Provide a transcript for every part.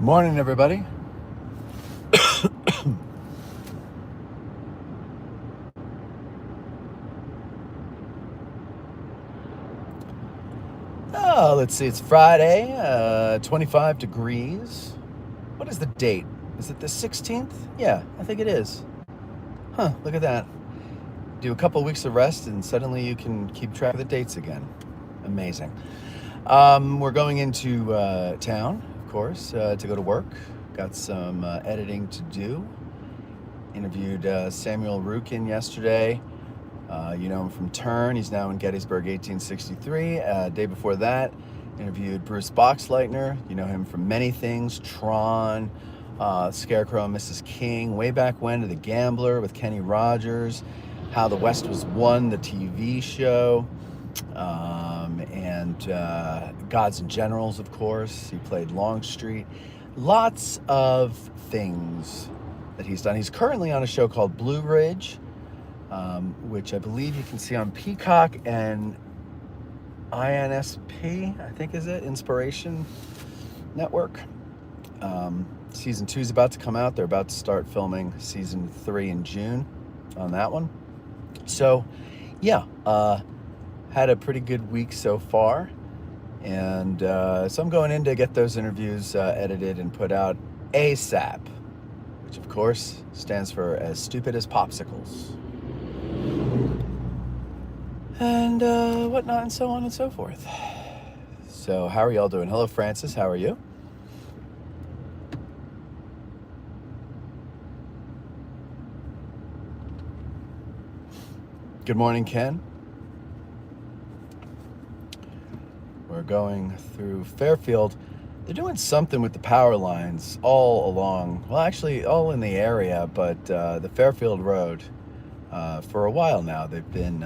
Morning, everybody. Let's see. It's Friday, 25 degrees. What is the date? Is it the 16th? Yeah, I think it is. Huh, look at that. Do a couple weeks of rest and suddenly you can keep track of the dates again. Amazing. We're going into town, of course, to go to work. Got some editing to do. Interviewed Samuel Rukin yesterday. You know him from Turn. He's now in Gettysburg, 1863. Day before that, interviewed Bruce Boxleitner. You know him from many things: Tron, Scarecrow and Mrs. King, way back when, to The Gambler with Kenny Rogers, How the West Was Won, the TV show, and Gods and Generals, of course. He played Longstreet. Lots of things that he's done. He's currently on a show called Blue Ridge, which I believe you can see on Peacock and INSP, I think is it, Inspiration Network. Season 2 is about to come out. They're about to start filming season 3 in June on that one. So, yeah, had a pretty good week so far. And so I'm going in to get those interviews edited and put out ASAP, which of course stands for As Stupid as Popsicles. And whatnot, and so on and so forth. So how are y'all doing? Hello, Francis. How are you? Good morning, Ken. We're going through Fairfield. They're doing something with the power lines all along. Well, actually, all in the area, but the Fairfield Road. For a while now, they've been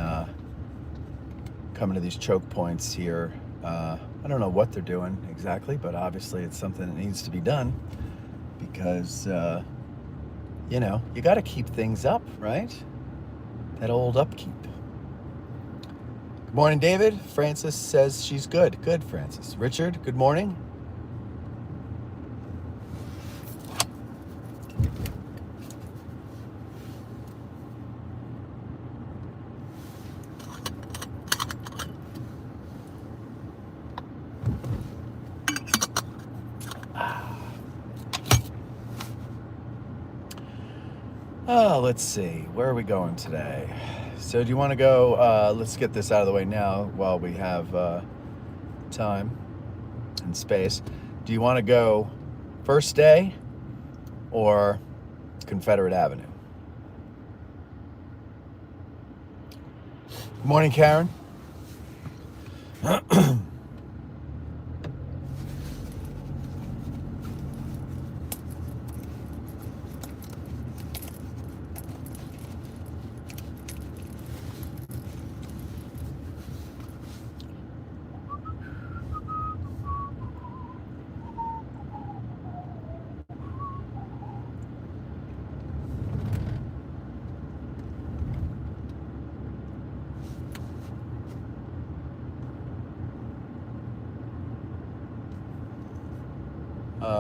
coming to these choke points here. I don't know what they're doing exactly, but obviously it's something that needs to be done because, you know, you got to keep things up, right? That old upkeep. Good morning, David. Francis says she's good. Good, Francis. Richard, good morning. Let's see. Where are we going today? So do you want to go, let's get this out of the way now while we have time and space. Do you want to go First Day or Confederate Avenue? Good morning, Karen.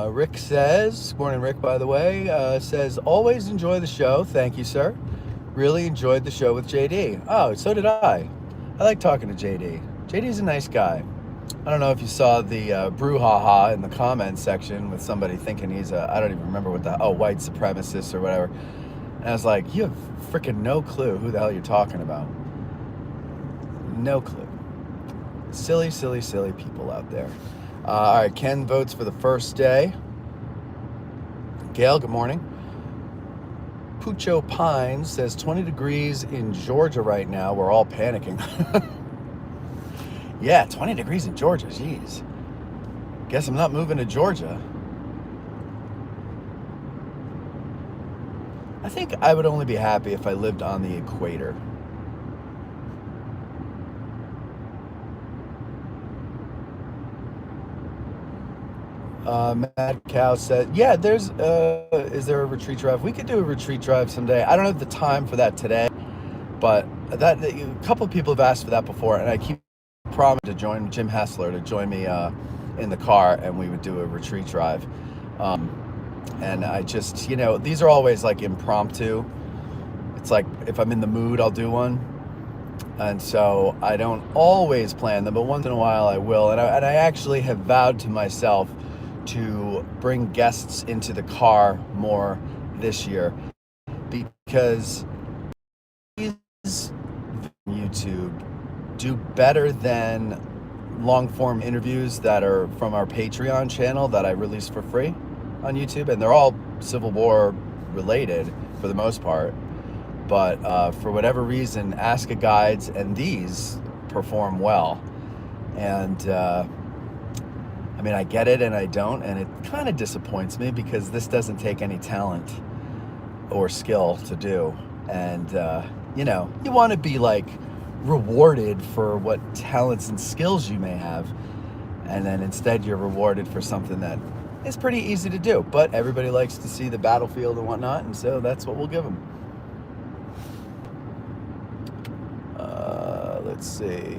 Rick says, good morning, Rick, by the way, says, always enjoy the show. Thank you, sir. Really enjoyed the show with JD. Oh, so did I. I like talking to JD. JD's a nice guy. I don't know if you saw the brouhaha in the comments section with somebody thinking he's I don't even remember what white supremacist or whatever. And I was like, you have freaking no clue who the hell you're talking about. No clue. Silly, silly, silly people out there. All right, Ken votes for the First Day. Gail, good morning. Pucho Pines says 20 degrees in Georgia right now. We're all panicking. Yeah, 20 degrees in Georgia. Jeez. Guess I'm not moving to Georgia. I think I would only be happy if I lived on the equator. Mad Cow said, yeah, there's, is there a retreat drive? We could do a retreat drive someday. I don't have the time for that today, but a couple of people have asked for that before, and I keep promising to join Jim Hessler to join me in the car, and we would do a retreat drive. And I just, these are always like impromptu. It's like if I'm in the mood, I'll do one. And so I don't always plan them, but once in a while I will. And I actually have vowed to myself to bring guests into the car more this year, because these YouTube do better than long form interviews that are from our Patreon channel that I release for free on YouTube. And they're all Civil War related for the most part. But for whatever reason, Ask a Guides and these perform well. And I mean, I get it and I don't, and it kind of disappoints me because this doesn't take any talent or skill to do. And you want to be like rewarded for what talents and skills you may have, and then instead you're rewarded for something that is pretty easy to do. But everybody likes to see the battlefield and whatnot, and so that's what we'll give them. Let's see.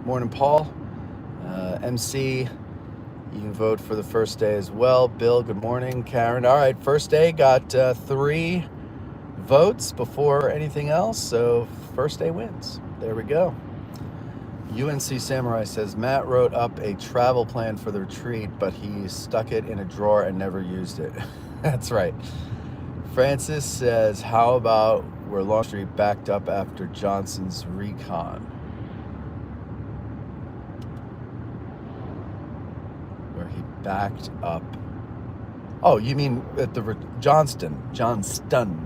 Morning, Paul. MC, you vote for the first day as well. Bill, good morning. Karen, all right, first day got 3 votes before anything else, so first day wins. There we go. UNC Samurai says, Matt wrote up a travel plan for the retreat, but he stuck it in a drawer and never used it. That's right. Francis says, how about where Longstreet backed up after Johnson's recon? Where he backed up. Oh, you mean at the Johnston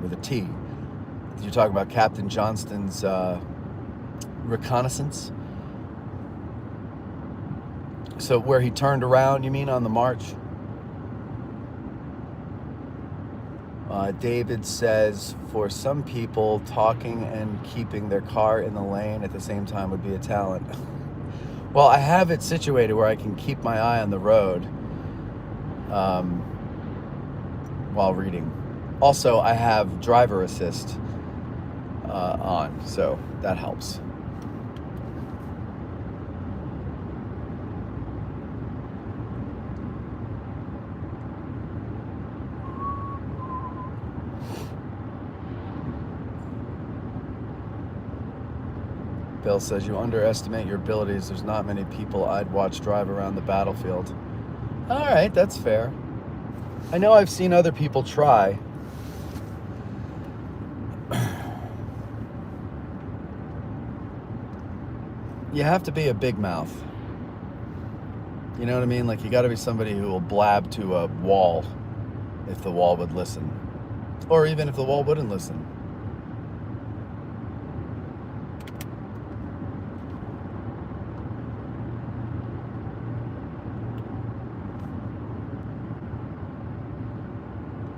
with a T. You're talking about Captain Johnston's reconnaissance? So where he turned around, you mean, on the march? David says, for some people, talking and keeping their car in the lane at the same time would be a talent. Well, I have it situated where I can keep my eye on the road while reading. Also, I have driver assist on, so that helps. Bill says, you underestimate your abilities. There's not many people I'd watch drive around the battlefield. All right, that's fair. I know I've seen other people try. You have to be a big mouth. You know what I mean? Like, you got to be somebody who will blab to a wall if the wall would listen. Or even if the wall wouldn't listen.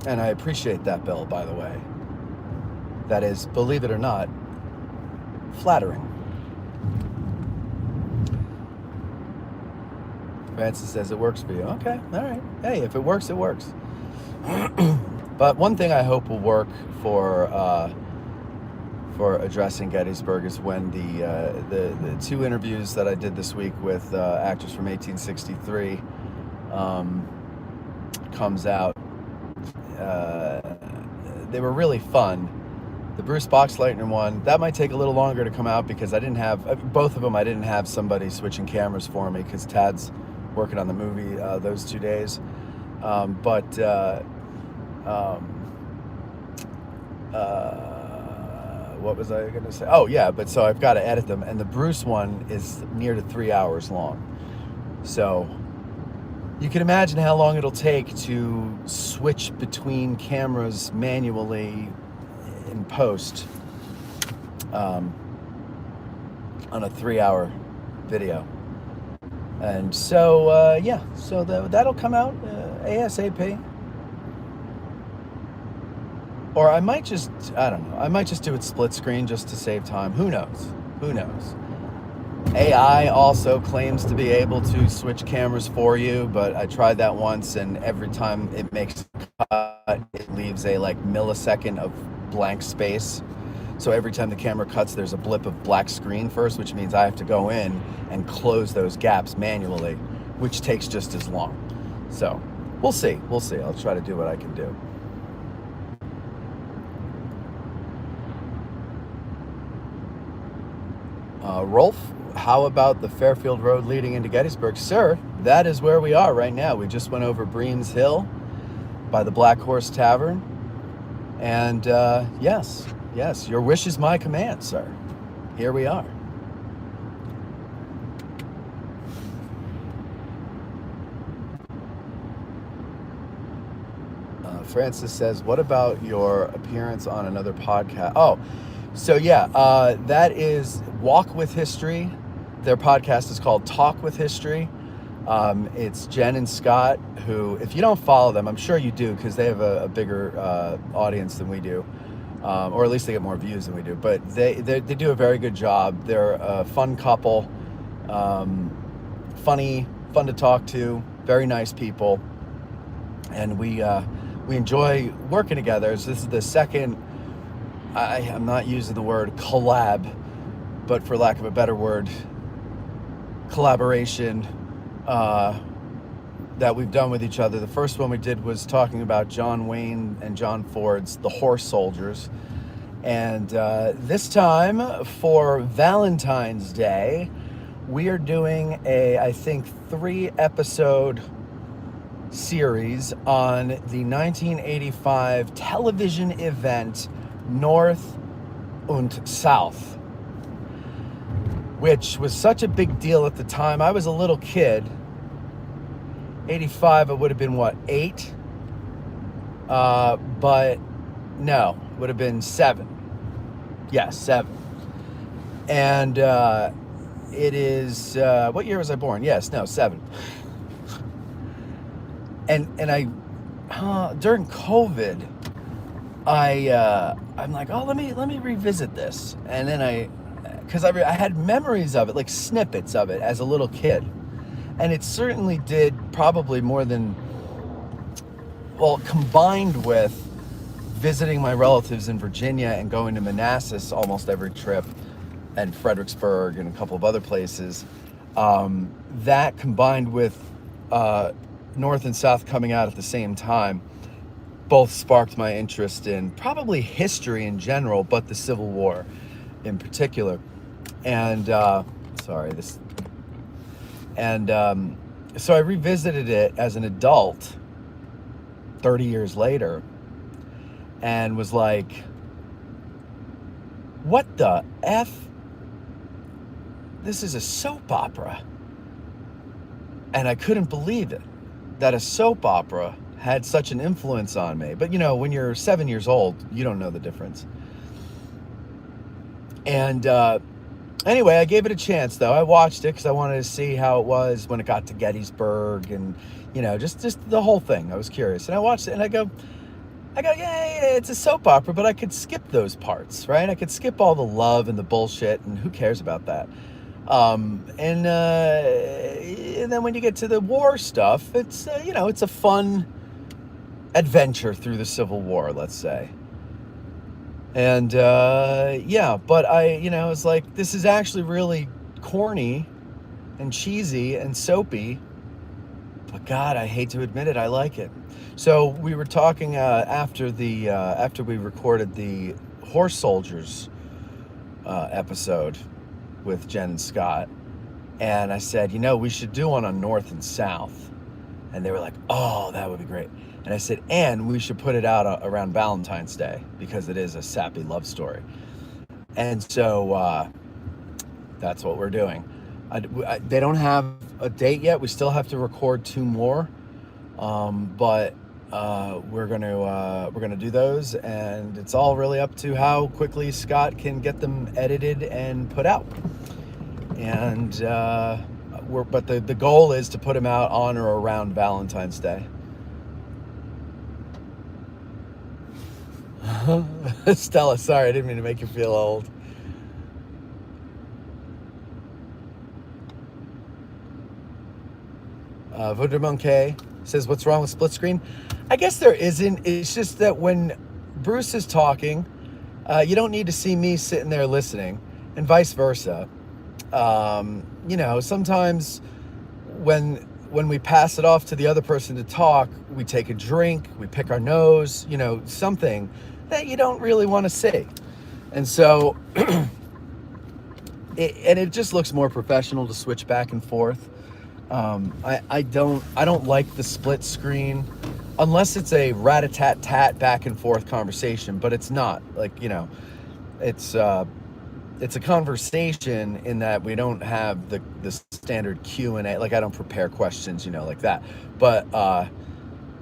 And I appreciate that, Bill, by the way. That is, believe it or not, flattering. Francis says it works for you. Okay, all right. Hey, if it works, it works. But one thing I hope will work for addressing Gettysburg is when the 2 interviews that I did this week with actors from 1863 comes out. They were really fun. The Bruce Boxleitner one, that might take a little longer to come out because I didn't have, both of them, I didn't have somebody switching cameras for me because Tad's working on the movie those 2 days. What was I going to say? Oh, yeah, but so I've got to edit them. And the Bruce one is near to 3 hours long. So you can imagine how long it'll take to switch between cameras manually in post on a 3-hour video. And so, yeah, so that'll come out ASAP. Or I might just, I don't know, I might just do it split screen just to save time. Who knows? Who knows? AI also claims to be able to switch cameras for you, but I tried that once, and every time it makes a cut, it leaves a like millisecond of blank space. So every time the camera cuts, there's a blip of black screen first, which means I have to go in and close those gaps manually, which takes just as long. So We'll see. We'll see. I'll try to do what I can do. Rolf, how about the Fairfield Road leading into Gettysburg? Sir, that is where we are right now. We just went over Breams Hill by the Black Horse Tavern. And yes, your wish is my command, sir. Here we are. Francis says, what about your appearance on another podcast? Oh, so yeah, that is Walk with History. Their podcast is called Talk with History. It's Jen and Scott, who, if you don't follow them, I'm sure you do, because they have a bigger audience than we do, or at least they get more views than we do. But they do a very good job. They're a fun couple, funny, fun to talk to, very nice people, and we enjoy working together. So this is the second, I'm not using the word collab, but for lack of a better word, collaboration that we've done with each other. The first one we did was talking about John Wayne and John Ford's The Horse Soldiers. And this time, for Valentine's Day, we are doing a, I think, 3-episode series on the 1985 television event North und South, which was such a big deal at the time. I was a little kid. 85, I would have been, what, 8? But no, would have been 7. Yes, 7. And it is, what year was I born? Yes, no, 7. And I, during COVID, I'm like, oh, let me revisit this. And then because I had memories of it, like snippets of it as a little kid. And it certainly did probably more than, well, combined with visiting my relatives in Virginia and going to Manassas almost every trip, and Fredericksburg and a couple of other places, that combined with North and South coming out at the same time, both sparked my interest in probably history in general, but the Civil War in particular. And so I revisited it as an adult 30 years later and was like, what the F? This is a soap opera. And I couldn't believe it, that a soap opera had such an influence on me. But, you know, when you're 7 years old, you don't know the difference. And anyway, I gave it a chance, though. I watched it because I wanted to see how it was when it got to Gettysburg and, you know, just the whole thing. I was curious. And I watched it and I go, yeah, it's a soap opera, but I could skip those parts, right? I could skip all the love and the bullshit, and who cares about that? And then when you get to the war stuff, it's, you know, it's a fun adventure through the Civil War, let's say. And, yeah, but it's like, this is actually really corny and cheesy and soapy, but God, I hate to admit it, I like it. So we were talking, after we recorded the Horse Soldiers, episode with Jen and Scott, and I said, you know, we should do one on North and South. And they were like, oh, that would be great. And I said, and we should put it out around Valentine's Day, because it is a sappy love story. And so that's what we're doing. They don't have a date yet. We still have to record 2 more, but we're gonna do those, and it's all really up to how quickly Scott can get them edited and put out. And but the goal is to put them out on or around Valentine's Day. Stella, sorry, I didn't mean to make you feel old. Vaudemonquet says, what's wrong with split screen? I guess there isn't. It's just that when Bruce is talking, you don't need to see me sitting there listening, and vice versa. You know, sometimes when when we pass it off to the other person to talk, we take a drink, we pick our nose, something that you don't really want to see. And so, it just looks more professional to switch back and forth. I don't like the split screen unless it's a rat-a-tat-tat back and forth conversation, but it's not it's a conversation in that we don't have the standard Q&A. Like, I don't prepare questions, like that. But,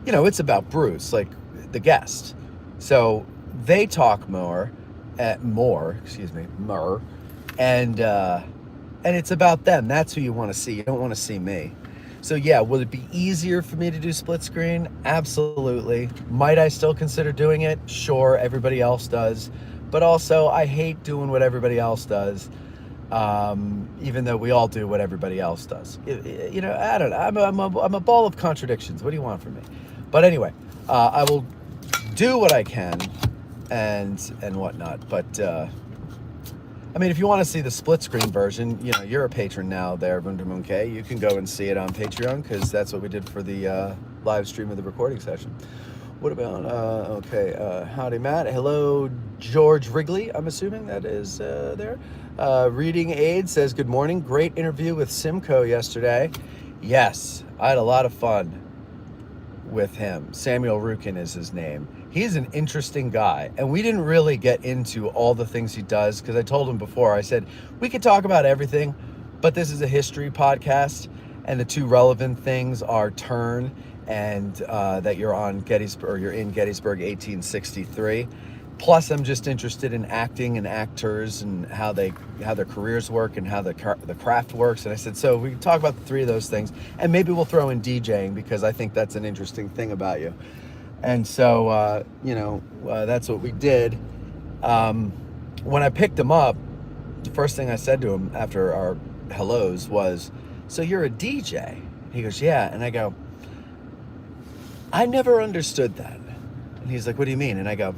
it's about Bruce, like the guest. So they talk more, and it's about them. That's who you want to see. You don't want to see me. So yeah, will it be easier for me to do split screen? Absolutely. Might I still consider doing it? Sure, everybody else does. But also, I hate doing what everybody else does, even though we all do what everybody else does. I don't know. I'm a ball of contradictions. What do you want from me? But anyway, I will do what I can and whatnot. But if you want to see the split screen version, you're a patron now there, Bundamoon K. You can go and see it on Patreon, because that's what we did for the live stream of the recording session. What about, howdy, Matt. Hello, George Wrigley, I'm assuming that is there. Reading Aid says, good morning. Great interview with Simcoe yesterday. Yes, I had a lot of fun with him. Samuel Rukin is his name. He's an interesting guy, and we didn't really get into all the things he does, because I told him before, I said, we could talk about everything, but this is a history podcast, and the two relevant things are Turn and that you're on Gettysburg, or you're in Gettysburg 1863. Plus, I'm just interested in acting and actors and how their careers work and how the craft works. And I said, so we can talk about the three of those things, and maybe we'll throw in DJing, because I think that's an interesting thing about you. And so, that's what we did. When I picked him up, the first thing I said to him after our hellos was, so you're a DJ? He goes, yeah. And I go, I never understood that. And he's like, what do you mean? And I go,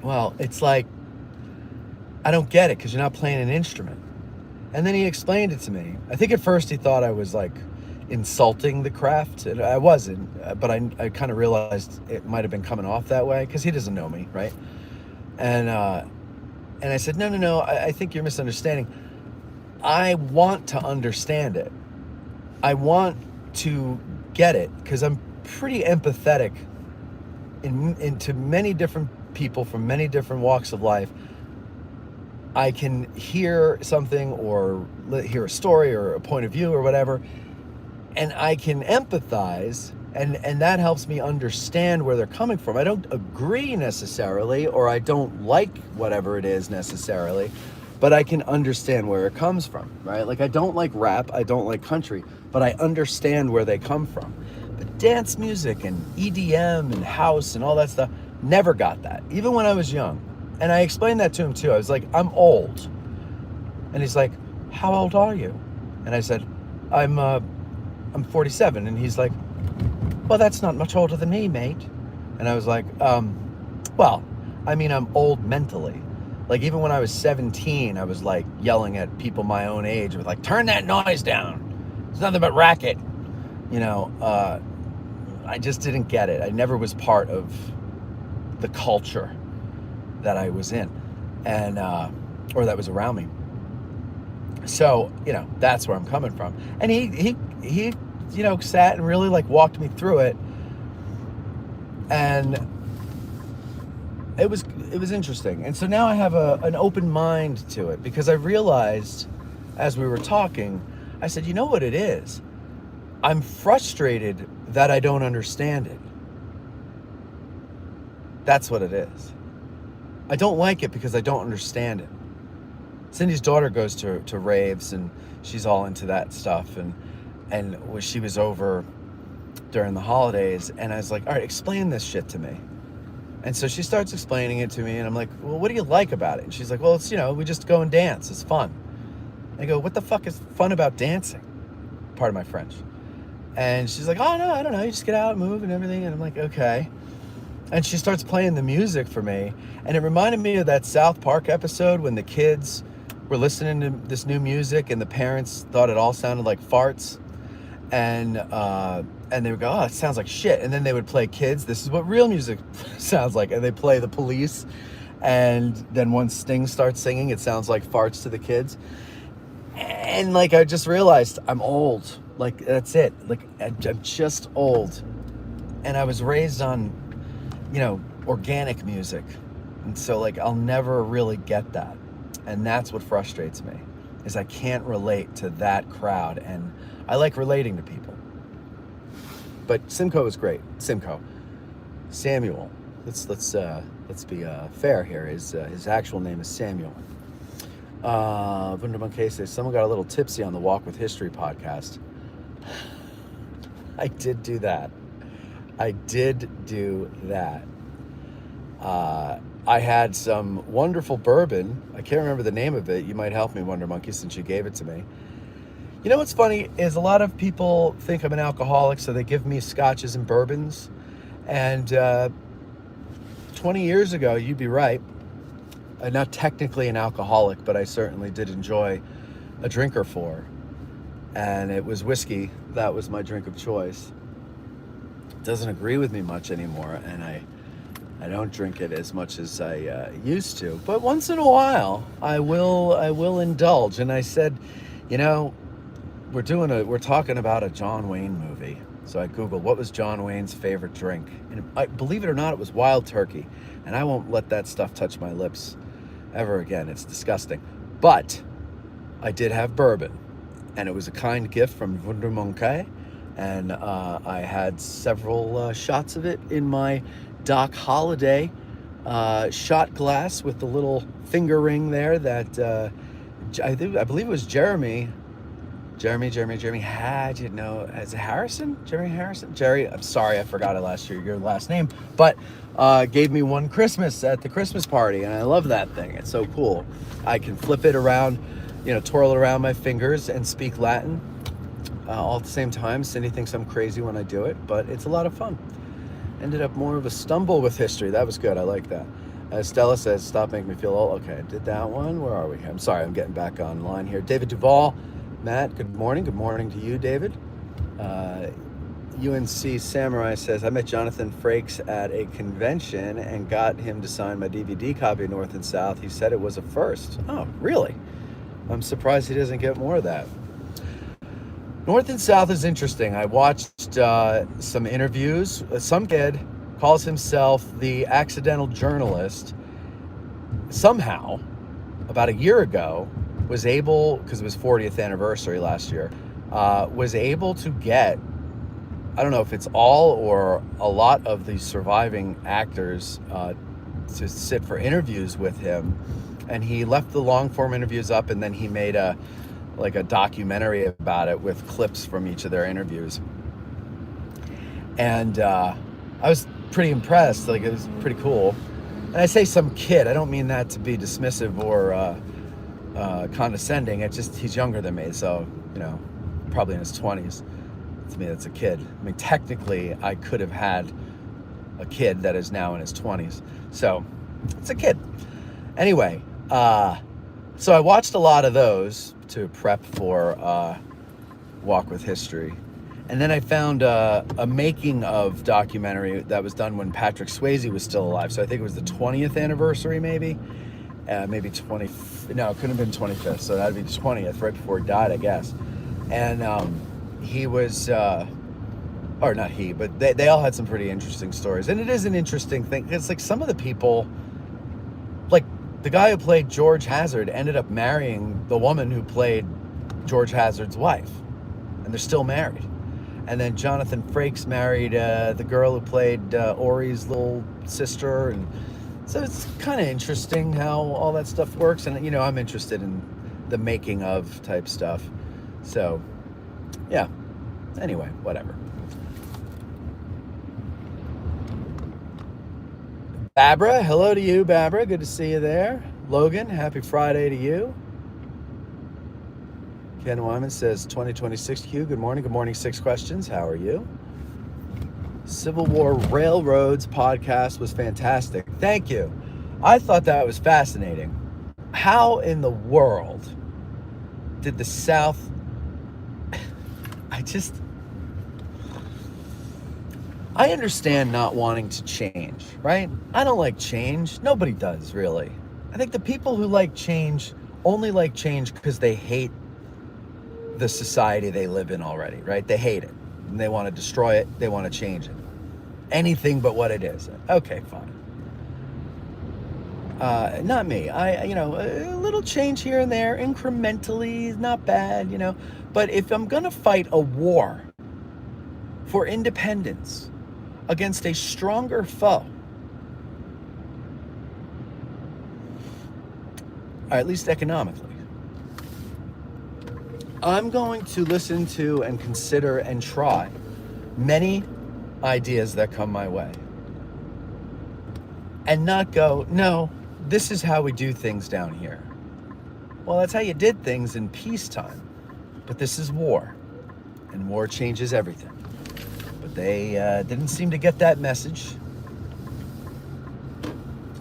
well, it's like, I don't get it, because you're not playing an instrument. And then he explained it to me. I think at first he thought I was like insulting the craft, and I wasn't, but I kind of realized it might have been coming off that way, because he doesn't know me, right? And I said, no, I think you're misunderstanding. I want to understand it. I want to get it, because I'm pretty empathetic into many different people from many different walks of life. I can hear something or hear a story or a point of view or whatever, and I can empathize, and that helps me understand where they're coming from. I don't agree necessarily, or I don't like whatever it is necessarily, but I can understand where it comes from, right? Like, I don't like rap, I don't like country, but I understand where they come from. But dance music and EDM and house and all that stuff, never got that, even when I was young. And I explained that to him too. I was like, I'm old. And he's like, how old are you? And I said, I'm 47. And he's like, well, that's not much older than me, mate. And I was like, well, I'm old mentally. Like, even when I was 17, I was like yelling at people my own age with like, turn that noise down. It's nothing but racket. I just didn't get it. I never was part of the culture that I was in, and or that was around me. So, that's where I'm coming from. And he sat and really like walked me through it, and it was interesting. And so now I have an open mind to it, because I realized as we were talking, I said, you know what it is? I'm frustrated that I don't understand it. That's what it is. I don't like it because I don't understand it. Cindy's daughter goes to raves, and she's all into that stuff. And she was over during the holidays, and I was like, all right, explain this shit to me. And so she starts explaining it to me, and I'm like, well, what do you like about it? And she's like, well, it's, we just go and dance. It's fun. I go, what the fuck is fun about dancing? Pardon my French. And she's like, oh, no, I don't know. You just get out and move and everything. And I'm like, okay. And she starts playing the music for me. And it reminded me of that South Park episode when the kids were listening to this new music and the parents thought it all sounded like farts. and they would go, oh, it sounds like shit. And then they would play Kids. This is what real music sounds like. And they play The Police. And then once Sting starts singing, it sounds like farts to the kids. And like, I just realized I'm old. Like, that's it. Like, I'm just old. And I was raised on, organic music. And so like, I'll never really get that. And that's what frustrates me, is I can't relate to that crowd. And I like relating to people. But Simcoe is great. Samuel. Let's be fair here. His actual name is Samuel. Wundermonkey says, someone got a little tipsy on the Walk with History podcast. I did do that. I had some wonderful bourbon. I can't remember the name of it. You might help me, Wonder Monkey, since you gave it to me. You know what's funny is a lot of people think I'm an alcoholic, so they give me scotches and bourbons. And 20 years ago, you'd be right. I'm not technically an alcoholic, but I certainly did enjoy a drink or four. And it was whiskey. That was my drink of choice. It doesn't agree with me much anymore, and I don't drink it as much as I used to. But once in a while, I will indulge. And I said, we're talking about a John Wayne movie. So I Googled, what was John Wayne's favorite drink? And believe it or not, it was wild turkey. And I won't let that stuff touch my lips ever again. It's disgusting. But I did have bourbon. And it was a kind gift from Wundermonkey. And I had several shots of it in my Doc Holliday shot glass with the little finger ring there that I believe it was Jeremy had, as Harrison? Jeremy Harrison? Jerry, I'm sorry, I forgot your last name, but gave me one Christmas at the Christmas party, and I love that thing. It's so cool. I can flip it around, twirl it around my fingers and speak Latin all at the same time. Cindy thinks I'm crazy when I do it, but it's a lot of fun. Ended up more of a stumble with history. That was good. I like that. Stella says, stop making me feel old. Okay, I did that one. Where are we? I'm sorry, I'm getting back online here. David Duvall. Matt, good morning. Good morning to you, David. UNC Samurai says, I met Jonathan Frakes at a convention and got him to sign my DVD copy of North and South. He said it was a first. Oh, really? I'm surprised he doesn't get more of that. North and South is interesting. I watched some interviews. Some kid calls himself the accidental journalist. Somehow, about a year ago, was able, because it was 40th anniversary last year, was able to get, I don't know if it's all or a lot of the surviving actors to sit for interviews with him. And he left the long form interviews up, and then he made a documentary about it with clips from each of their interviews. And I was pretty impressed. Like, it was pretty cool. And I say some kid, I don't mean that to be dismissive or condescending. It's just, he's younger than me, so probably in his 20s. To me, that's a kid. I mean, technically I could have had a kid that is now in his 20s, so it's a kid. Anyway, so I watched a lot of those to prep for Walk with History, and then I found a making of documentary that was done when Patrick Swayze was still alive. So I think it was the 20th anniversary, maybe 20. No, it couldn't have been 25th. So that'd be the 20th, right before he died, I guess. And he was, or not he, but they all had some pretty interesting stories. And it is an interesting thing. It's like some of the people, like the guy who played George Hazard ended up marrying the woman who played George Hazard's wife, and they're still married. And then Jonathan Frakes married the girl who played Ori's little sister, and so it's kind of interesting how all that stuff works. And I'm interested in the making of type stuff. So yeah, anyway, whatever. Babra, hello to you, Babra. Good to see you there. Logan, happy Friday to you. Ken Wyman says 2026 Q. Good morning. Good morning. 6 questions. How are you? Civil War Railroads podcast was fantastic. Thank you. I thought that was fascinating. How in the world did the South... I understand not wanting to change, right? I don't like change. Nobody does, really. I think the people who like change only like change because they hate the society they live in already, right? They hate it. And they want to destroy it. They want to change it. Anything but what it is. Okay, fine. Not me. A little change here and there, incrementally, is not bad, But if I'm going to fight a war for independence against a stronger foe, or at least economically, I'm going to listen to and consider and try many ideas that come my way. And not go, no, this is how we do things down here. Well, that's how you did things in peacetime. But this is war. And war changes everything. But they didn't seem to get that message.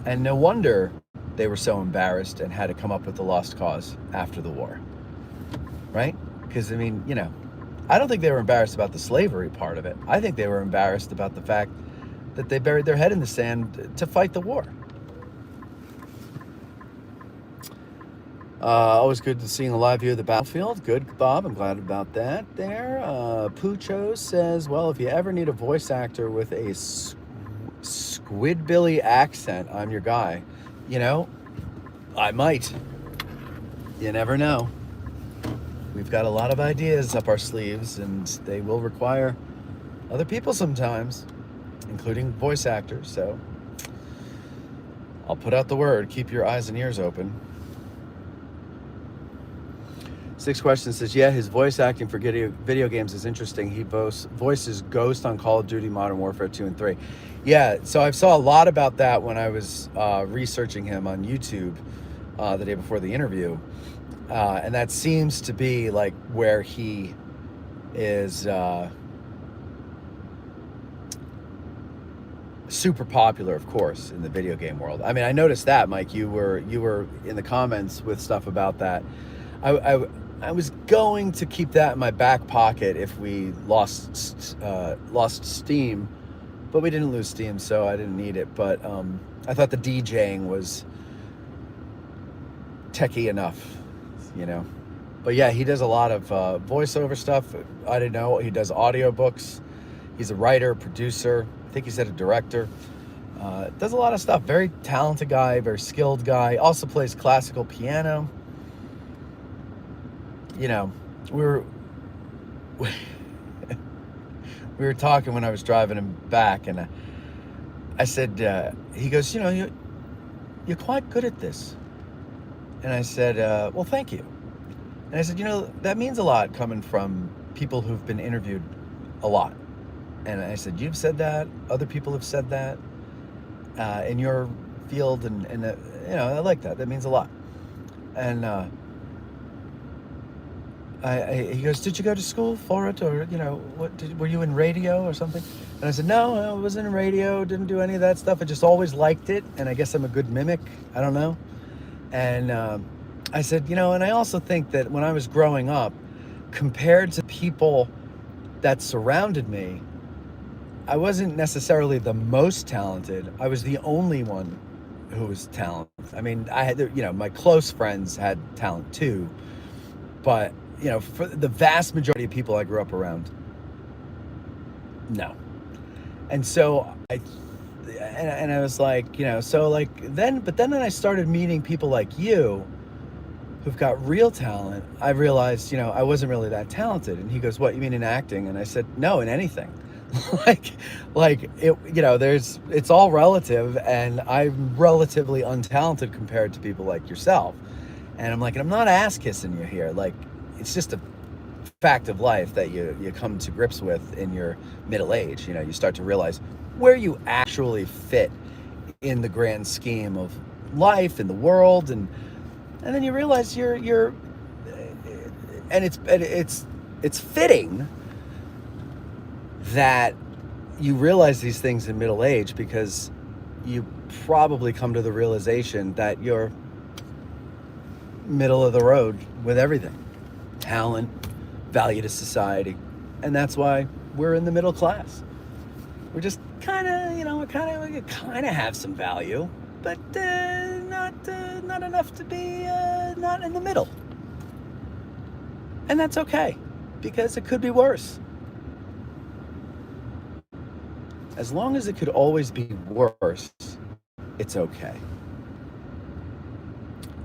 And no wonder they were so embarrassed and had to come up with the lost cause after the war. Right? Because, I don't think they were embarrassed about the slavery part of it. I think they were embarrassed about the fact that they buried their head in the sand to fight the war. Always good to seeing a live view of the battlefield. Good, Bob. I'm glad about that there. Pucho says, well, if you ever need a voice actor with a Squidbilly accent, I'm your guy. I might. You never know. We've got a lot of ideas up our sleeves, and they will require other people sometimes, including voice actors. So I'll put out the word. Keep your eyes and ears open. 6 Questions says, yeah, his voice acting for video games is interesting. He voices Ghost on Call of Duty Modern Warfare 2 and 3. Yeah, so I saw a lot about that when I was researching him on YouTube the day before the interview. And that seems to be like where he is super popular, of course, in the video game world. I mean, I noticed that, Mike. You were in the comments with stuff about that. I was going to keep that in my back pocket if we lost Steam, but we didn't lose Steam, so I didn't need it. But I thought the DJing was techie enough. But yeah, he does a lot of voiceover stuff. I didn't know. He does audiobooks. He's a writer, producer. I think he's a director. Does a lot of stuff. Very talented guy, very skilled guy. Also plays classical piano. We were talking when I was driving him back, and I said, he goes, you're quite good at this. And I said, well, thank you. And I said, that means a lot coming from people who've been interviewed a lot. And I said, you've said that. Other people have said that in your field. And I like that. That means a lot. And he goes, did you go to school for it? Or, were you in radio or something? And I said, no, I wasn't in radio. Didn't do any of that stuff. I just always liked it. And I guess I'm a good mimic. I don't know. And I said, and I also think that when I was growing up, compared to people that surrounded me, I wasn't necessarily the most talented. I was the only one who was talented. I mean, I had, my close friends had talent too, but, for the vast majority of people I grew up around, no. And so I was like, but then when I started meeting people like you who've got real talent, I realized, I wasn't really that talented. And he goes, what, you mean in acting? And I said, no, in anything. It's all relative, and I'm relatively untalented compared to people like yourself. And I'm like, and I'm not ass kissing you here. Like, it's just a fact of life that you come to grips with in your middle age. You start to realize where you actually fit in the grand scheme of life and the world, and then you realize you're and it's fitting that you realize these things in middle age, because you probably come to the realization that you're middle of the road with everything. Talent, value to society. And that's why we're in the middle class. We're just kind of, we kind of have some value, but not enough to be not in the middle. And that's okay, because it could be worse. As long as it could always be worse, it's okay.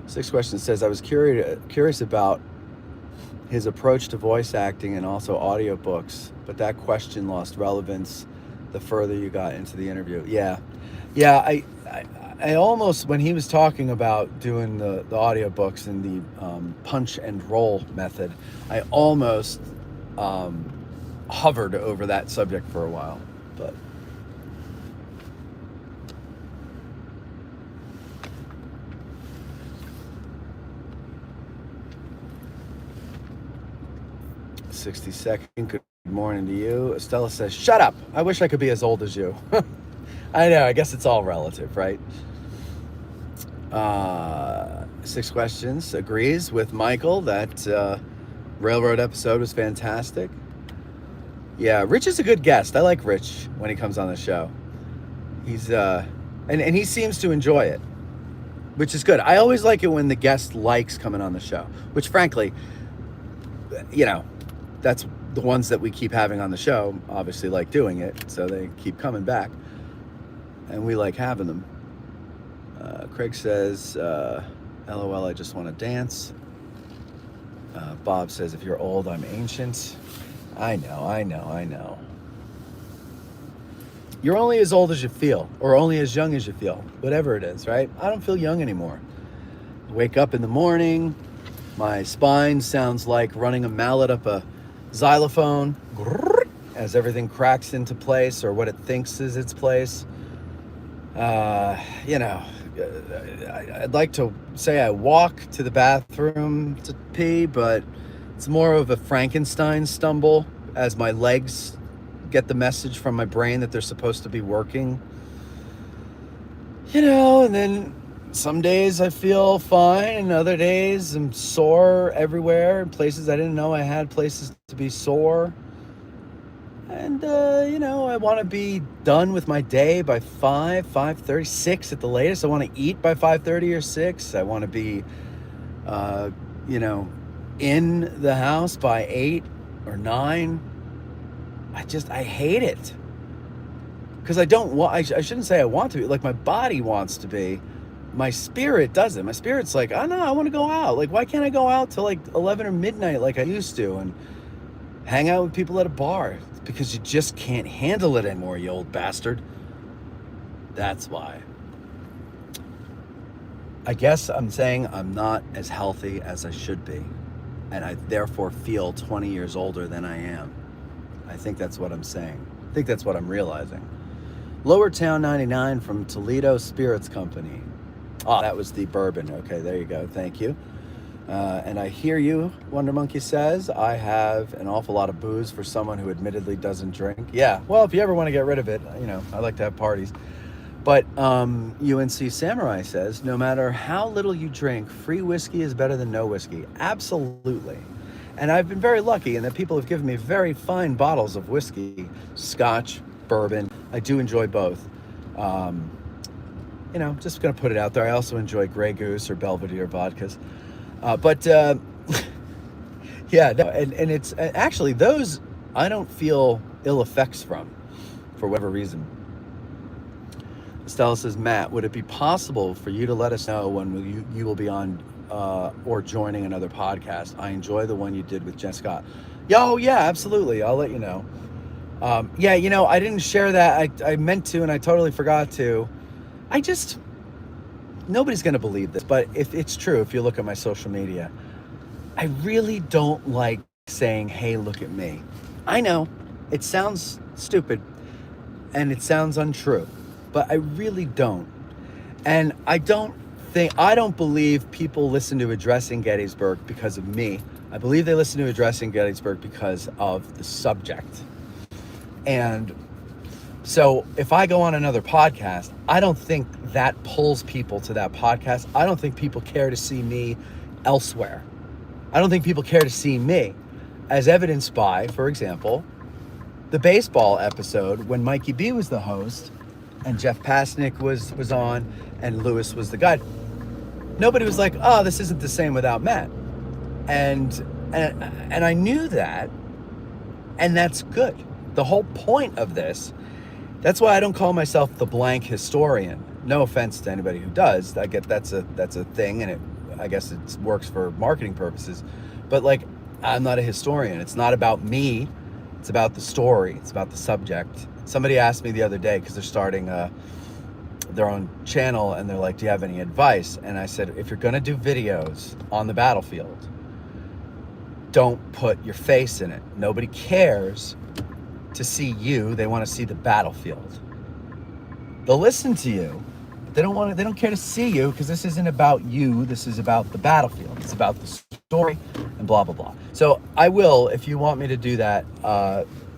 6th question says, I was curious about his approach to voice acting and also audiobooks, but that question lost relevance the further you got into the interview. Yeah, I almost, when he was talking about doing the audiobooks and the punch and roll method, I almost hovered over that subject for a while, but... $60. Good morning to you. Estella says, shut up. I wish I could be as old as you. I know. I guess it's all relative, right? 6 questions. Agrees with Michael that Railroad episode was fantastic. Yeah, Rich is a good guest. I like Rich when he comes on the show. He's and he seems to enjoy it, which is good. I always like it when the guest likes coming on the show, which frankly, that's the ones that we keep having on the show, obviously like doing it, so they keep coming back, and we like having them. Craig says, LOL, I just want to dance. Bob says, if you're old, I'm ancient. I know. You're only as old as you feel, or only as young as you feel, whatever it is, right? I don't feel young anymore. I wake up in the morning, my spine sounds like running a mallet up a xylophone as everything cracks into place, or what it thinks is its place. I'd like to say I walk to the bathroom to pee, but it's more of a Frankenstein stumble as my legs get the message from my brain that they're supposed to be working. And then some days I feel fine, and other days I'm sore everywhere, places I didn't know I had places to be sore. And, I want to be done with my day by 5:30, 6 at the latest. I want to eat by 5:30 or 6. I want to be, in the house by 8 or 9. I hate it. Because I shouldn't say I want to be. Like, my body wants to be. My spirit doesn't. My spirit's like, oh, no, I want to go out. Like, why can't I go out till like 11 or midnight like I used to and hang out with people at a bar? It's because you just can't handle it anymore, you old bastard. That's why. I guess I'm saying I'm not as healthy as I should be, and I therefore feel 20 years older than I am. I think that's what I'm saying. I think that's what I'm realizing. Lower Town 99 from Toledo Spirits Company. Oh, that was the bourbon. Okay, there you go. Thank you. And I hear you, Wonder Monkey says. I have an awful lot of booze for someone who admittedly doesn't drink. Yeah, well, if you ever want to get rid of it, I like to have parties. But UNC Samurai says, no matter how little you drink, free whiskey is better than no whiskey. Absolutely. And I've been very lucky in that people have given me very fine bottles of whiskey, scotch, bourbon. I do enjoy both. Just going to put it out there. I also enjoy Grey Goose or Belvedere vodkas. Yeah, no, and it's actually those I don't feel ill effects from, for whatever reason. Stella says, Matt, would it be possible for you to let us know when you will be on or joining another podcast? I enjoy the one you did with Jen Scott. Oh, yeah, absolutely. I'll let you know. I didn't share that. I meant to, and I totally forgot to. Nobody's going to believe this, but if it's true, if you look at my social media, I really don't like saying, hey, look at me. I know it sounds stupid and it sounds untrue, but I really don't. And I don't believe people listen to Addressing Gettysburg because of me. I believe they listen to Addressing Gettysburg because of the subject. And so if I go on another podcast, I don't think that pulls people to that podcast. I don't think people care to see me elsewhere. I don't think people care to see me, as evidenced by, for example, the baseball episode when Mikey B was the host and Jeff Pasnick was on and Lewis was the guide. Nobody was like, oh, this isn't the same without Matt. And I knew that, and that's good. The whole point of this, that's why I don't call myself the blank historian. No offense to anybody who does. I get that's a thing, and I guess it works for marketing purposes. But like, I'm not a historian. It's not about me. It's about the story. It's about the subject. Somebody asked me the other day, because they're starting their own channel, and they're like, do you have any advice? And I said, if you're going to do videos on the battlefield, don't put your face in it. Nobody cares to see you. They want to see the battlefield. They'll listen to you, but they don't care to see you, because this isn't about you. This is about the battlefield. It's about the story and blah, blah, blah. So I will, if you want me to do that,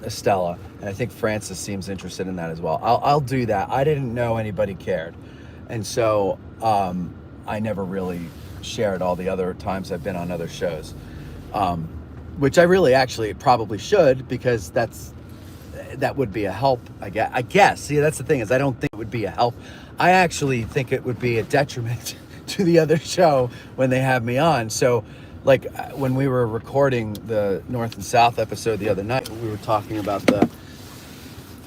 Estella, and I think Francis seems interested in that as well. I'll do that. I didn't know anybody cared. And so I never really shared all the other times I've been on other shows, which I really actually probably should, because that would be a help, I guess. See, that's the thing, is I don't think it would be a help. I actually think it would be a detriment to the other show when they have me on. So like when we were recording the North and South episode the other night, we were talking about the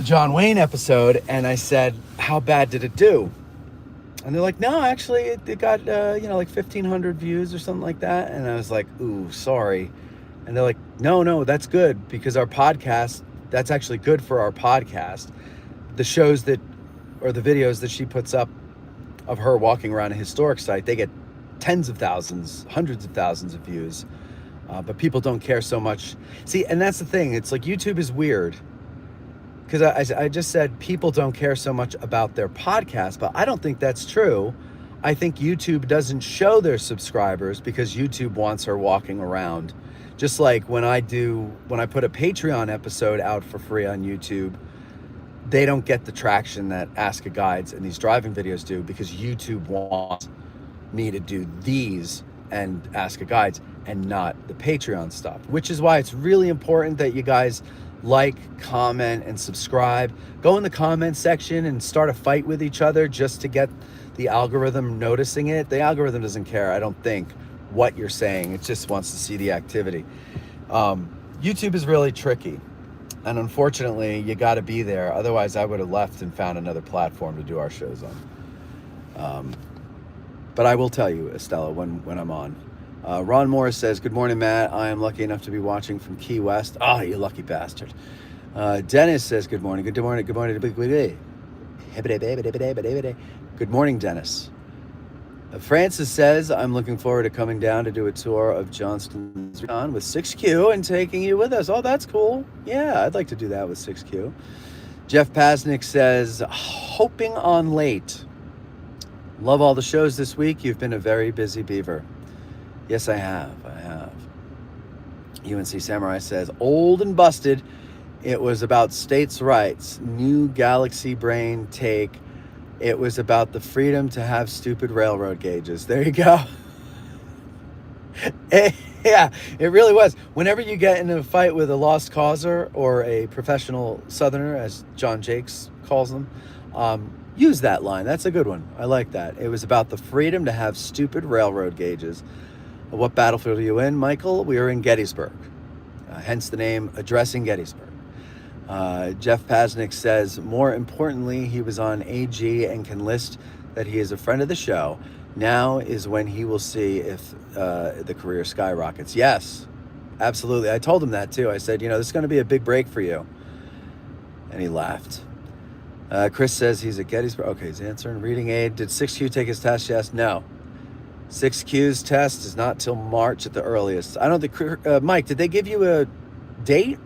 John Wayne episode, and I said, how bad did it do? And they're like, no, actually it got like 1,500 views or something like that. And I was like, ooh, sorry. And they're like, no, that's good, because our podcast, that's actually good for our podcast. The shows that, or the videos that she puts up of her walking around a historic site, they get tens of thousands, hundreds of thousands of views. But people don't care so much. See, and that's the thing. It's like YouTube is weird, because I just said people don't care so much about their podcast, but I don't think that's true. I think YouTube doesn't show their subscribers because YouTube wants her walking around. Just like when I put a Patreon episode out for free on YouTube, they don't get the traction that Ask a Guides and these driving videos do, because YouTube wants me to do these and Ask a Guides and not the Patreon stuff, which is why it's really important that you guys like, comment, and subscribe. Go in the comment section and start a fight with each other just to get the algorithm noticing it. The algorithm doesn't care, I don't think, what you're saying. It just wants to see the activity. YouTube is really tricky, and unfortunately you got to be there. Otherwise I would have left and found another platform to do our shows on. But I will tell you, Estella, when I'm on. Ron Morris says, good morning, Matt. I am lucky enough to be watching from Key West. Oh, you lucky bastard. Dennis says, good morning. Good morning. Good morning. Good morning, Dennis. Francis says, I'm looking forward to coming down to do a tour of Johnston's Recon with 6Q and taking you with us. Oh, that's cool. Yeah, I'd like to do that with 6Q. Jeff Pasnick says, hoping on late. Love all the shows this week. You've been a very busy beaver. Yes, I have. UNC Samurai says, old and busted. It was about states' rights. New galaxy brain take. It was about the freedom to have stupid railroad gauges. There you go. Yeah, it really was. Whenever you get in a fight with a lost causer or a professional Southerner, as John Jakes calls them, use that line. That's a good one. I like that. It was about the freedom to have stupid railroad gauges. What battlefield are you in, Michael? We are in Gettysburg. Hence the name Addressing Gettysburg. Jeff Pasnick says, more importantly, he was on AG and can list that he is a friend of the show. Now is when he will see if the career skyrockets. Yes, absolutely. I told him that too. I said, this is going to be a big break for you. And he laughed. Chris says he's at Gettysburg. Okay, he's answering. Reading aid. Did 6Q take his test? Yes. No. 6Q's test is not till March at the earliest. I don't think, Mike, did they give you a date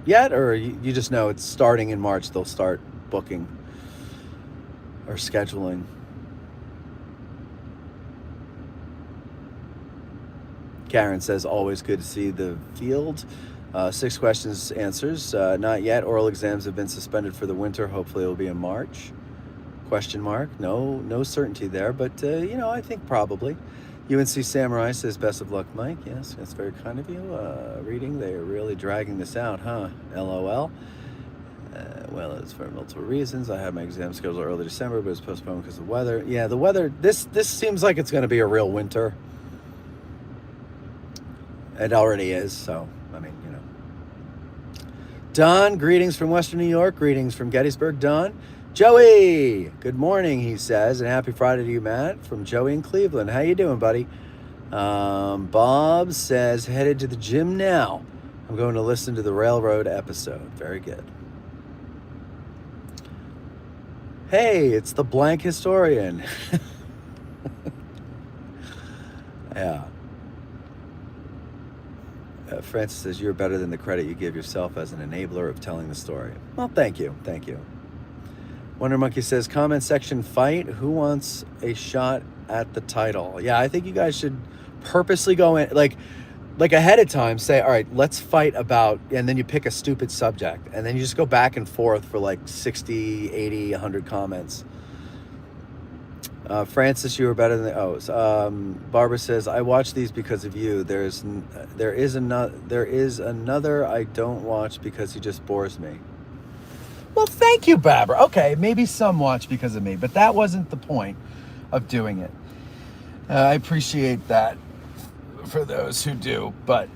yet? Or you just know it's starting in March, they'll start booking or scheduling? Karen says, always good to see the field. 6 questions, answers. Not yet. Oral exams have been suspended for the winter. Hopefully it'll be in March. Question mark. No certainty there, but I think probably. UNC Samurai says, best of luck, Mike. Yes, that's very kind of you. Reading, they are really dragging this out, huh? LOL. Well, it's for multiple reasons. I had my exam scheduled early December, but it's postponed because of the weather. Yeah, the weather, this seems like it's going to be a real winter. It already is, so, I mean, you know. Don, greetings from Western New York. Greetings from Gettysburg, Don. Joey, good morning, he says, and happy Friday to you, Matt, from Joey in Cleveland. How you doing, buddy? Bob says, headed to the gym now. I'm going to listen to the railroad episode. Very good. Hey, it's the blank historian. Yeah. Francis says, you're better than the credit you give yourself as an enabler of telling the story. Well, thank you. Thank you. Wonder Monkey says, comment section fight. Who wants a shot at the title? Yeah, I think you guys should purposely go in, like ahead of time, say, all right, let's fight about, and then you pick a stupid subject, and then you just go back and forth for like 60, 80, 100 comments. Francis, you were better than Barbara says, I watch these because of you. There is another I don't watch because he just bores me. Well, thank you, Barbara. Okay, maybe some watch because of me, but that wasn't the point of doing it. I appreciate that for those who do, but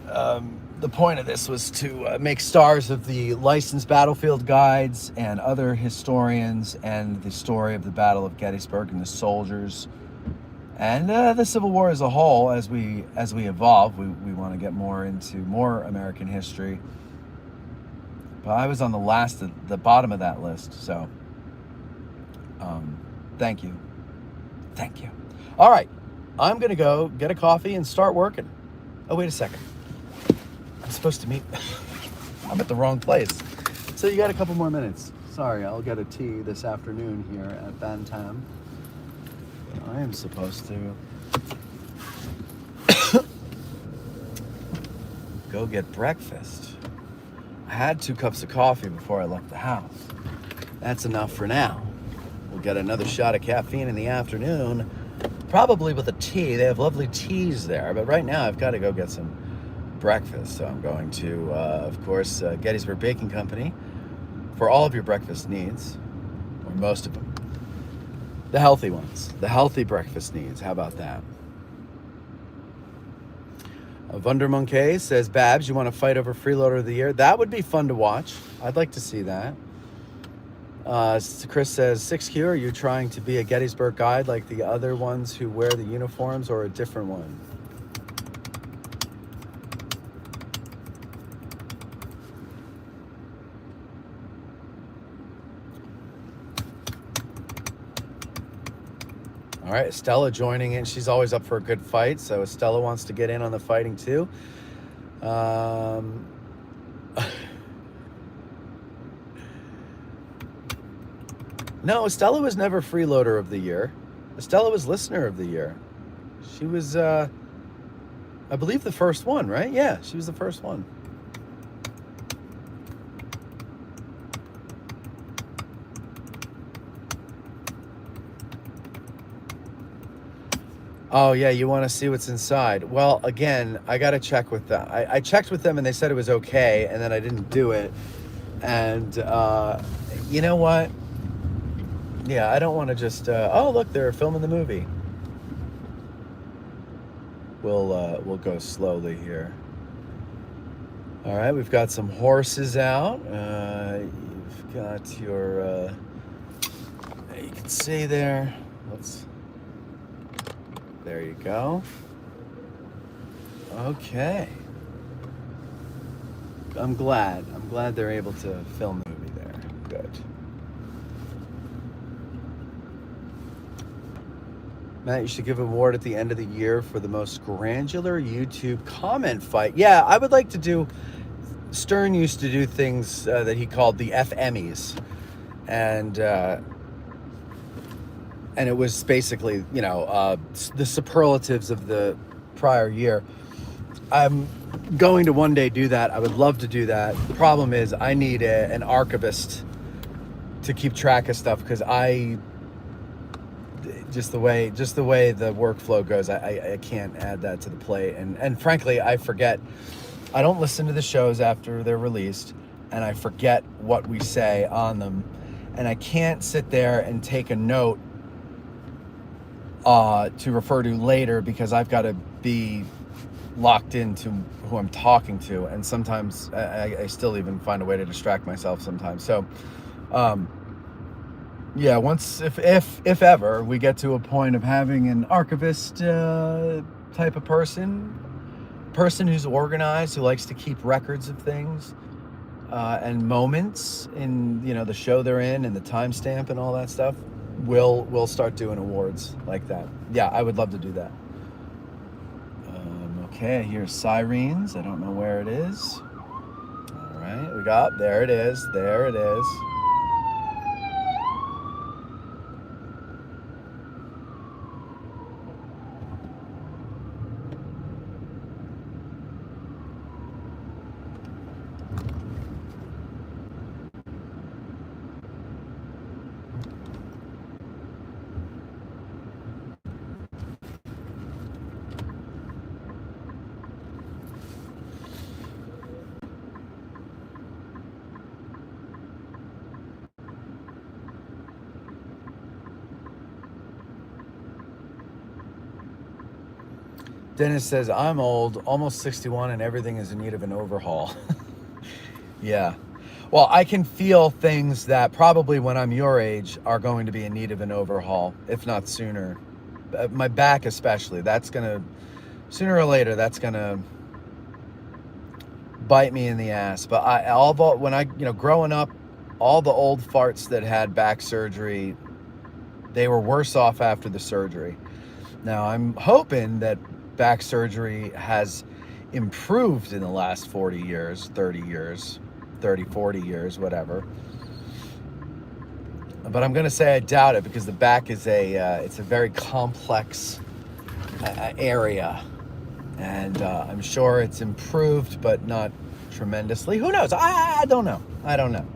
the point of this was to make stars of the licensed battlefield guides and other historians and the story of the Battle of Gettysburg and the soldiers and the Civil War as a whole. As we evolve, we want to get more into more American history. But I was on the bottom of that list, so thank you. All right, I'm gonna go get a coffee and start working. Oh, wait a second. I'm supposed to meet. I'm at the wrong place. So you got a couple more minutes. Sorry, I'll get a tea this afternoon here at Bantam. I am supposed to go get breakfast. I had 2 cups of coffee before I left the house. That's enough for now. We'll get another shot of caffeine in the afternoon, probably with a tea. They have lovely teas there, but right now I've got to go get some breakfast. So I'm going to, of course, Gettysburg Baking Company for all of your breakfast needs, or most of them. The healthy ones, the healthy breakfast needs. How about that? Wundermonkey says, Babs, you want to fight over Freeloader of the Year? That would be fun to watch. I'd like to see that. Chris says, 6Q, are you trying to be a Gettysburg guide like the other ones who wear the uniforms, or a different one? All right, Estella joining in. She's always up for a good fight, so Estella wants to get in on the fighting too. No, Estella was never Freeloader of the Year. Estella was Listener of the Year. She was, I believe, the first one, right? Yeah, she was the first one. Oh, yeah, you want to see what's inside. Well, again, I got to check with them. I checked with them, and they said it was okay, and then I didn't do it. And you know what? Yeah, I don't want to just, oh, look, they're filming the movie. We'll go slowly here. All right, we've got some horses out. You've got your, you can see there. There you go. Okay. I'm glad they're able to film the movie there. Good. Matt, you should give an award at the end of the year for the most granular YouTube comment fight. Yeah, I would like to do... Stern used to do things that he called the FMEs. And it was basically, you know, the superlatives of the prior year. I'm going to one day do that. I would love to do that. The problem is I need an archivist to keep track of stuff, because just the way the workflow goes, I can't add that to the plate. And frankly, I forget. I don't listen to the shows after they're released. and I forget what we say on them, and I can't sit there and take a note to refer to later because I've got to be locked into who I'm talking to, and sometimes I still even find a way to distract myself sometimes. So yeah, once if ever we get to a point of having an archivist type of person who's organized, who likes to keep records of things and moments in the show they're in and the timestamp and all that stuff, we'll start doing awards like that. Yeah, I would love to do that. Okay, I hear sirens. I don't know where it is. All right, we got, there it is. There it is. Dennis says, I'm old, almost 61, and everything is in need of an overhaul. Yeah. Well, I can feel things that probably when I'm your age are going to be in need of an overhaul, if not sooner. My back especially, that's going to, sooner or later, that's going to bite me in the ass. But growing up, all the old farts that had back surgery, they were worse off after the surgery. Now, I'm hoping that back surgery has improved in the last 40 years, 30 years, 30, 40 years, whatever. But I'm going to say I doubt it because the back is it's a very complex area. And I'm sure it's improved, but not tremendously. Who knows? I don't know. I don't know.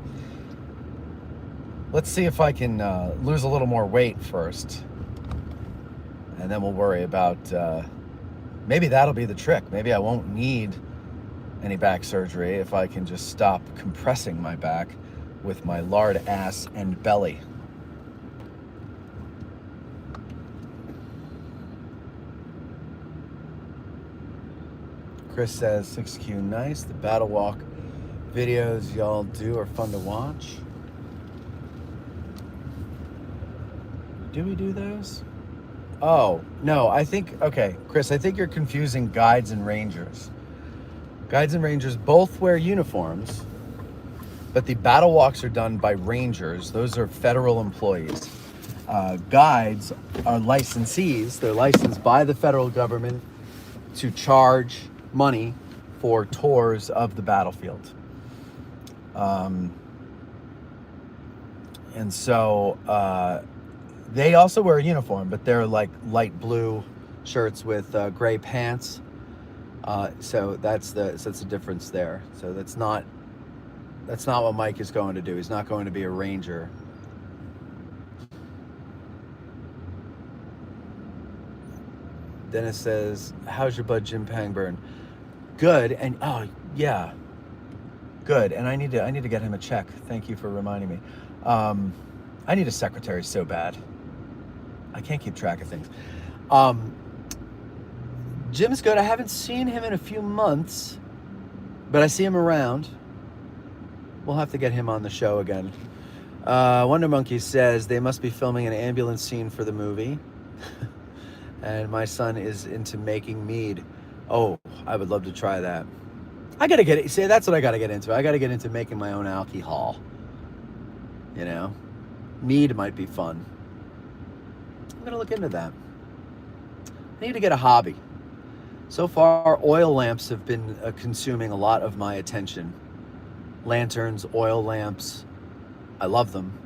Let's see if I can lose a little more weight first. And then we'll worry about, maybe that'll be the trick. Maybe I won't need any back surgery if I can just stop compressing my back with my lard ass and belly. Chris says, 6Q, nice. The battle walk videos y'all do are fun to watch. Do we do those? Oh, no, okay, Chris, I think you're confusing guides and rangers. Guides and rangers both wear uniforms, but the battle walks are done by rangers. Those are federal employees. Guides are licensees. They're licensed by the federal government to charge money for tours of the battlefield. And so they also wear a uniform, but they're like light blue shirts with gray pants. So that's the difference there. So that's not what Mike is going to do. He's not going to be a ranger. Dennis says, how's your bud Jim Pangburn? Good. And oh yeah, good. And I need to get him a check. Thank you for reminding me. I need a secretary so bad. I can't keep track of things. Jim's good. I haven't seen him in a few months, but I see him around. We'll have to get him on the show again. Wonder Monkey says they must be filming an ambulance scene for the movie. And my son is into making mead. Oh, I would love to try that. I gotta get it. See, that's what I gotta get into. I gotta get into making my own alcohol. You know, mead might be fun. I'm gonna look into that. I need to get a hobby. So far, oil lamps have been consuming a lot of my attention. Lanterns, oil lamps. I love them.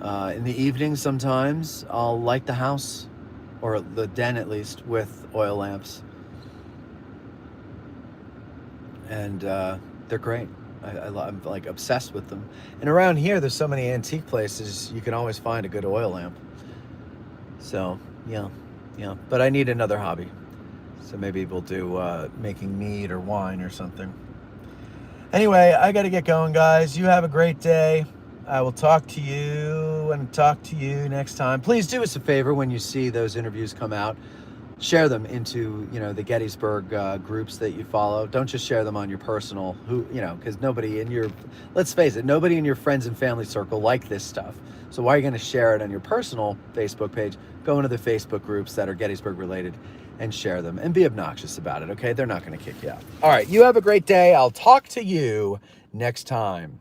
In the evening, sometimes I'll light the house, or the den at least, with oil lamps. And they're great. I'm like obsessed with them. And around here, there's so many antique places, you can always find a good oil lamp. So, yeah. But I need another hobby. So maybe we'll do making mead or wine or something. Anyway, I got to get going, guys. You have a great day. I will talk to you next time. Please do us a favor when you see those interviews come out. Share them into, the Gettysburg groups that you follow. Don't just share them on your personal, because let's face it, nobody in your friends and family circle like this stuff. So why are you going to share it on your personal Facebook page? Go into the Facebook groups that are Gettysburg related and share them and be obnoxious about it, okay? They're not going to kick you out. All right, you have a great day. I'll talk to you next time.